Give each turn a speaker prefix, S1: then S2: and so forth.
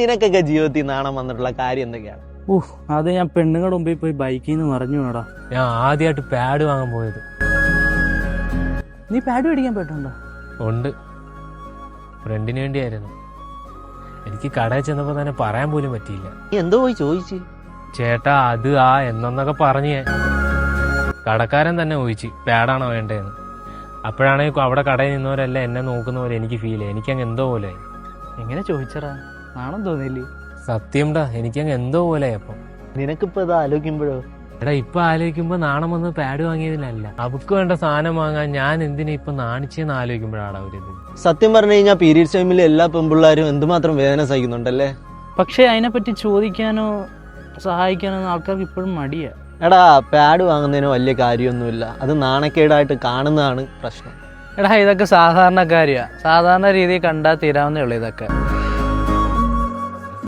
S1: നിനക്കൊക്കെ ജീവിതത്തിൽ നാണം വന്നിട്ടുള്ള കാര്യം എന്തൊക്കെയാണ്?
S2: അത് ഞാൻ പെണ്ണുങ്ങളുടെ മുമ്പിൽ പോയി ബൈക്കിൽ നിന്ന് മറിഞ്ഞു വേണടാ.
S3: ഞാൻ ആദ്യമായിട്ട് പാഡ് വാങ്ങാൻ പോയത്.
S2: നീ പാഡ് മേടിക്കാൻ പോയിട്ടുണ്ടോ?
S3: ഉണ്ട്, ഫ്രണ്ടിന് വേണ്ടിയായിരുന്നു. എനിക്ക് കടയിൽ ചെന്നപ്പോൾ തന്നെ പറയാൻ പോലും പറ്റിയില്ല.
S1: നീ എന്തോ പോയി ചോദിച്ചു?
S3: ചേട്ടാ അത് എന്നൊക്കെ പറഞ്ഞ് കടക്കാരൻ തന്നെ ചോദിച്ചു പാഡാണോ വേണ്ടതെന്ന്. അപ്പോഴാണെങ്കിൽ അവിടെ കടയിൽ നിന്നവരെല്ലാം എന്നെ നോക്കുന്ന പോലെ എനിക്ക് ഫീൽ ചെയ്യും. എനിക്കങ്ങ് എന്തോ പോലെ.
S2: എങ്ങനെ ചോദിച്ചടാ? നാണം തോന്നിയില്ലേ?
S3: സത്യംടാ, എനിക്കങ്ങ് എന്തോ പോലെ. അപ്പം
S1: നിനക്കിപ്പോ ഇത് ആലോചിക്കുമ്പോഴോ?
S3: എടാ ഇപ്പൊ ആലോചിക്കുമ്പോ നാണം വന്ന് പാഡ് വാങ്ങിയതിനല്ല, അവർക്ക് വേണ്ട സാധനം വാങ്ങാൻ ഞാൻ എന്തിനാ ഇപ്പൊ നാണിച്ചെന്ന് ആലോചിക്കുമ്പോഴാണ് അവരിത്.
S1: സത്യം പറഞ്ഞു കഴിഞ്ഞാൽ പീരീഡ്സ് ടൈമിൽ എല്ലാ പെൺപിള്ളേരും എന്തുമാത്രം വേദന സഹിക്കുന്നുണ്ടല്ലേ.
S2: പക്ഷെ അതിനെപ്പറ്റി ചോദിക്കാനോ സഹായിക്കാനോ ആൾക്കാർക്ക് ഇപ്പോഴും മടിയാ.
S1: എടാ പാഡ് വാങ്ങുന്നതിന് വലിയ കാര്യമൊന്നുമില്ല, അത് നാണക്കേടായിട്ട് കാണുന്നതാണ് പ്രശ്നം.
S2: എടാ ഇതൊക്കെ സാധാരണ കാര്യമാണ്, സാധാരണ രീതിയിൽ കണ്ടാൽ തീരാവുന്നേ ഉള്ളൂ ഇതൊക്കെ.